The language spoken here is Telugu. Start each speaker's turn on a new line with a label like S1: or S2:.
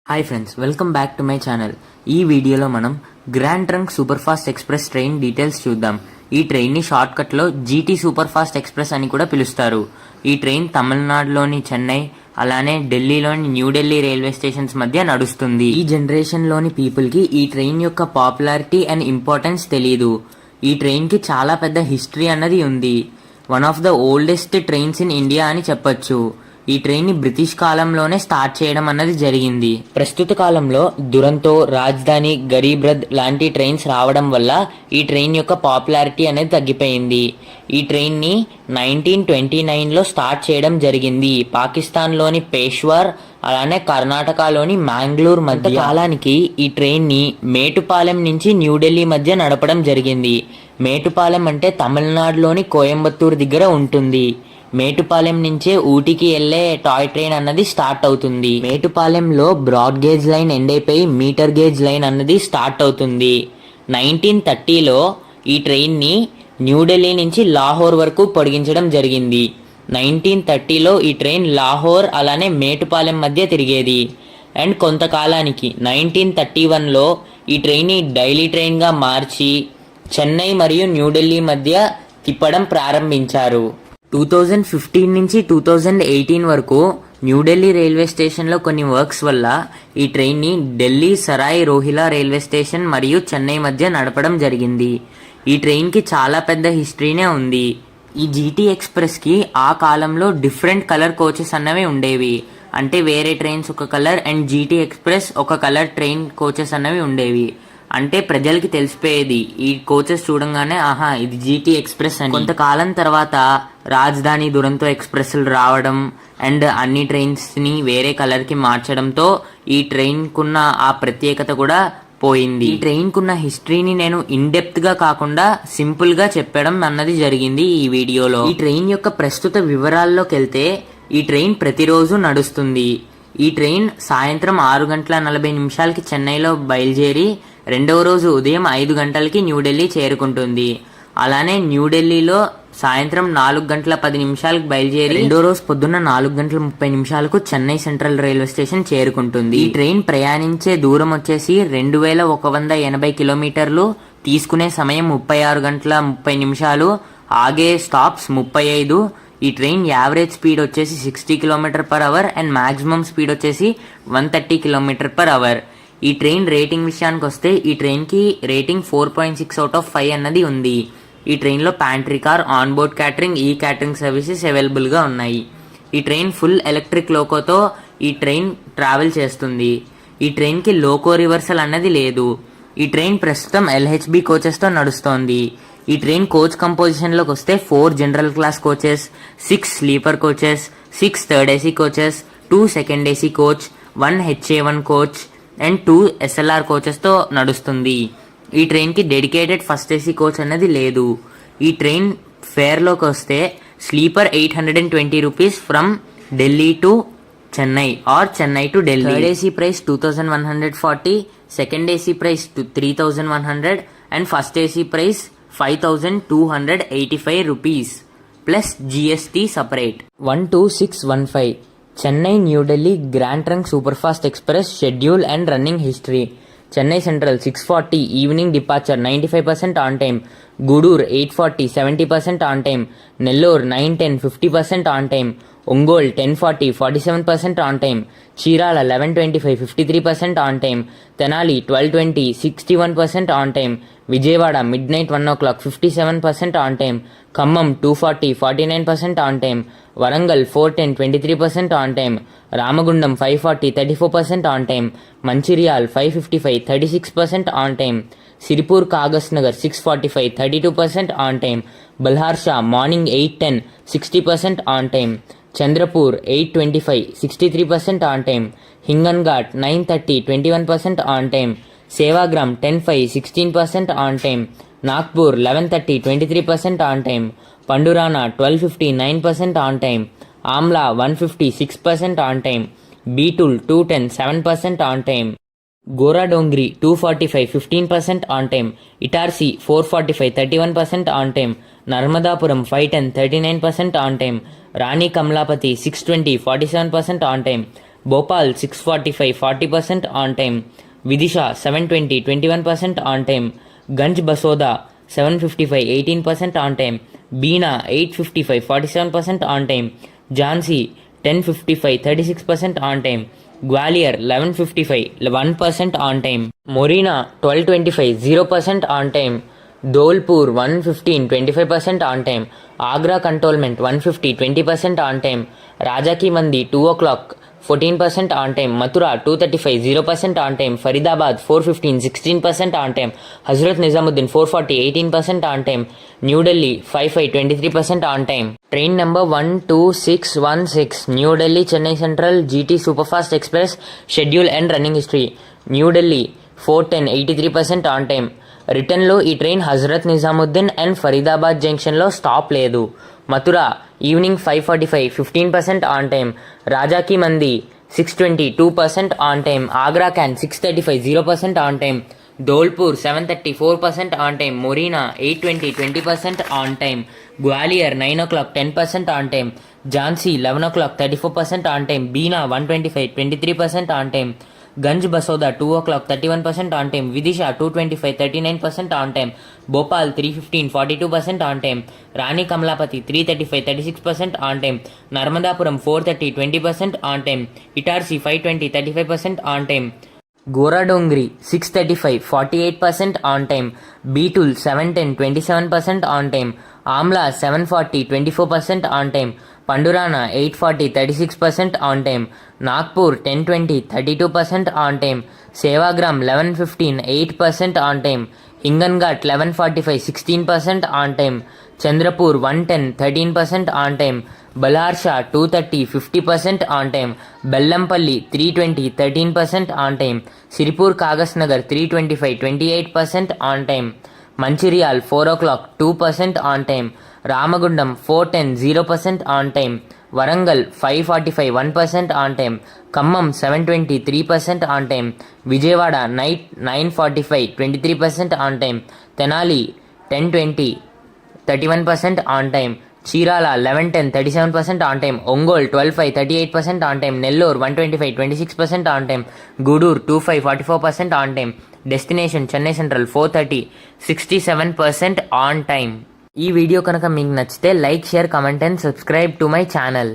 S1: Hi friends, welcome back to my channel. ఈ వీడియోలో మనం grand trunk super fast express train details చూద్దాం. ఈ ట్రైన్ని షార్ట్కట్లో జీటీ సూపర్ ఫాస్ట్ ఎక్స్ప్రెస్ అని కూడా పిలుస్తారు. ఈ ట్రైన్ తమిళనాడులోని చెన్నై అలానే ఢిల్లీలోని న్యూఢిల్లీ రైల్వే స్టేషన్స్ మధ్య నడుస్తుంది. ఈ జనరేషన్లోని పీపుల్కి ఈ ట్రైన్ యొక్క పాపులారిటీ అండ్ ఇంపార్టెన్స్ తెలియదు. ఈ ట్రైన్కి చాలా పెద్ద హిస్టరీ అన్నది ఉంది. One of the oldest trains in India అని చెప్పొచ్చు. ఈ ట్రైన్ ని బ్రిటిష్ కాలంలోనే స్టార్ట్ చేయడం అన్నది జరిగింది. ప్రస్తుత కాలంలో దురంతో, రాజధాని, గరీబ్ రథ్ లాంటి ట్రైన్స్ రావడం వల్ల ఈ ట్రైన్ యొక్క పాపులారిటీ అనేది తగ్గిపోయింది. ఈ ట్రైన్ ని 1929లో స్టార్ట్ చేయడం జరిగింది. పాకిస్తాన్లోని పేష్వార్ అలానే కర్ణాటకలోని మ్యాంగ్లూర్ మధ్య కాలానికి ఈ ట్రైన్ ని మేటుపాలెం నుంచి న్యూఢిల్లీ మధ్య నడపడం జరిగింది. మేటుపాలెం అంటే తమిళనాడులోని కోయంబత్తూర్ దగ్గర ఉంటుంది. మేటుపాలెం నుంచే ఊటీకి వెళ్లే టాయ్ ట్రైన్ అన్నది స్టార్ట్ అవుతుంది. మేటుపాలెంలో బ్రాడ్ గేజ్ లైన్ ఎండ్ అయిపోయి మీటర్ గేజ్ లైన్ అన్నది స్టార్ట్ అవుతుంది. 1930లో ఈ ట్రైన్ ని న్యూఢిల్లీ నుంచి లాహోర్ వరకు పొడిగించడం జరిగింది. 1930లో ఈ ట్రైన్ లాహోర్ అలానే మేటుపాలెం మధ్య తిరిగేది. అండ్ కొంతకాలానికి 1931లో ఈ ట్రైన్ ని డైలీ ట్రైన్ గా మార్చి చెన్నై మరియు న్యూఢిల్లీ మధ్య తిప్పడం ప్రారంభించారు. 2015 నుంచి 2018 వరకు న్యూఢిల్లీ రైల్వే స్టేషన్లో కొన్ని వర్క్స్ వల్ల ఈ ట్రైన్ని ఢిల్లీ సరాయ్ రోహిలా రైల్వే స్టేషన్ మరియు చెన్నై మధ్య నడపడం జరిగింది. ఈ ట్రైన్కి చాలా పెద్ద హిస్టరీనే ఉంది. ఈ జీటీ ఎక్స్ప్రెస్కి ఆ కాలంలో డిఫరెంట్ కలర్ కోచెస్ అన్నవి ఉండేవి. అంటే వేరే ట్రైన్స్ ఒక కలర్ అండ్ జీటీ ఎక్స్ప్రెస్ ఒక కలర్ ట్రైన్ కోచెస్ అన్నవి ఉండేవి. అంటే ప్రజలకి తెలిసిపోయేది ఈ కోచెస్ చూడంగానే ఆహా ఇది జీటీ ఎక్స్ప్రెస్ అని. కొంతకాలం తర్వాత రాజధాని, దురంతో ఎక్స్ప్రెస్లు రావడం అండ్ అన్ని ట్రైన్స్ ని వేరే కలర్ కి మార్చడంతో ఈ ట్రైన్ కున్న ఆ ప్రత్యేకత కూడా పోయింది. ఈ ట్రైన్ కున్న హిస్టరీని నేను ఇన్ డెప్త్ గా కాకుండా సింపుల్ గా చెప్పడం అన్నది జరిగింది ఈ వీడియోలో. ఈ ట్రైన్ యొక్క ప్రస్తుత వివరాల్లోకి వెళ్తే ఈ ట్రైన్ ప్రతిరోజు నడుస్తుంది. ఈ ట్రైన్ సాయంత్రం 6:40 చెన్నైలో బయలుదేరి రెండవ రోజు ఉదయం 5 గంటలకి న్యూఢిల్లీ చేరుకుంటుంది. అలానే న్యూఢిల్లీలో సాయంత్రం 4:10 బయలుదేరి రెండో రోజు పొద్దున్న 4:30 చెన్నై సెంట్రల్ రైల్వే స్టేషన్ చేరుకుంటుంది. ఈ ట్రైన్ ప్రయాణించే దూరం వచ్చేసి 2180 కిలోమీటర్లు, తీసుకునే సమయం 36:30, ఆగే స్టాప్స్ 35. ఈ ట్రైన్ యావరేజ్ స్పీడ్ వచ్చేసి 60 km/h అండ్ మాక్సిమం స్పీడ్ వచ్చేసి 130 km/h. ఈ ట్రైన్ రేటింగ్ విషయానికి వస్తే ఈ ట్రైన్కి రేటింగ్ 4.6/5 అన్నది ఉంది. ఈ ట్రైన్లో pantry car, on board catering, ఈ క్యాటరింగ్ సర్వీసెస్ అవైలబుల్గా ఉన్నాయి. ఈ ట్రైన్ ఫుల్ ఎలక్ట్రిక్ లోకోతో ఈ ట్రైన్ ట్రావెల్ చేస్తుంది. ఈ ట్రైన్కి లోకో రివర్సల్ అన్నది లేదు. ఈ ట్రైన్ ప్రస్తుతం LHB కోచెస్తో నడుస్తోంది. ఈ ట్రైన్ కోచ్ కంపోజిషన్లోకి వస్తే 4 general class coaches, 6 sleeper coaches, 6 third AC coaches, 2 second AC coach, 1 HA1 coach and 2 SLR కోచెస్తో నడుస్తుంది. ఈ ట్రైన్కి డెడికేటెడ్ ఫస్ట్ ఏసీ కోచ్ అన్నది లేదు. ఈ ట్రైన్ ఫేర్లోకి వస్తే sleeper 820 rupees from Delhi to Chennai are Chennai to Delhi. Third AC price 2140, second AC price 3100 and first AC price 5285 rupees plus GST separate. 12615 Chennai New Delhi grand trunk super fast express schedule and running history. Chennai central 6:40 evening departure 95% on time. Gudur 8:40 70% on time. Nellore 9:10 50% on time. Ongole 10:40 47% on time. Chirala 11:25 53% on time. Tenali 12:20 61% on time. Vijayawada midnight 1:00 57% on time. Khammam 2:40 49% on time. Warangal 4:10 23% on time. Ramagundam 5:40 34% on time. Mancherial 5:55 36% on time. Sirpur Kagaz Nagar 6:45 32% on time. Balharshah morning 8:10 60% on time. Chandrapur 8:25 63% on time. Hinganghat 9:30 21% on time. Sevagram 10:05 16% on time. Nagpur 11:30 23% on time. Pandhurna 12:50 9% on time. Amla 150 6% on time. Betul 210 7% on time. Ghoradongri 245 15% on time. Itarsi 445 31% on time. Narmadapuram 510 39% on time. Rani Kamalapati 620 47% on time. Bhopal 6:45 40% on time, Vidisha 7:20 21% on time, Ganj Basoda 7:55 18% on time, Bina 8:55 47% on time, Jhansi 10:55 36% on time, Gwalior 11:55 1% on time, Morena 12:25 0% on time, Dholpur 1:15 25% on time, Agra cantonment 1:50 20% on time, Raja ki Mandi 2 o'clock 14% on time, Mathura 2:35 0% on time, Faridabad 4:15 16% on time, Hazrat Nizamuddin 4:40 18% on time, New Delhi 5:5 23% on time. Train number 12616 New Delhi Chennai central GT super fast express schedule and running history. New Delhi 4:10 83% on time. రిటర్న్లో ఈ ట్రైన్ హజరత్ నిజాముద్దీన్ అండ్ ఫరీదాబాద్ జంక్షన్లో స్టాప్ లేదు. Mathura evening 5:45 15% on time, Raja ki Mandi 6:20 2% on time, Agra cantt 6:35 0% on time, Dholpur 7:30 4% on time, Morena 8:20 20% on time, Gwalior 9 o'clock 10% on time, Jhansi 11 o'clock 34% on time, Bina 1:25 23% on time, Ganj Basoda 2 o'clock 31% on time, Vidisha 2:25 39% on time, Bhopal 3:15 42% on time, Rani Kamalapati 3:35 36% on time, Narmadapuram 4:30 20% on time, Itarsi 5:20 35% on time, Ghoradongri 6:35 48% on time, Betul 7:10 27% on time, Amla 7:40 24% on time, Pandhurna 8:40 36% on time, Nagpur 10:20 32% on time, Sevagram 11:15 8% on time, Hinganghat 11:45 16% on time, Chandrapur 1:10 13% on time, Balharshah 2:30 50% on time, Bellampalli 3:20 13% on time, Sirpur Kagaz Nagar 3:25 28% on time, Mancherial 4 o'clock 2% on time, Ramagundam 4:10 0% on time, Warangal 5:45 1% on time, Khammam 7:20 3% on time, Vijayawada night 9:45 23% on time, Tenali 10:20 31% on time, Chirala 11:10 37% on time, Ongole 12:5 38% on time, Nellore 1:25 26% on time, Gudur 2:5 44% on time, destination Chennai central 4:30 67% on time. ఈ వీడియో కనుక మీకు నచ్చితే like share comment and subscribe to my channel.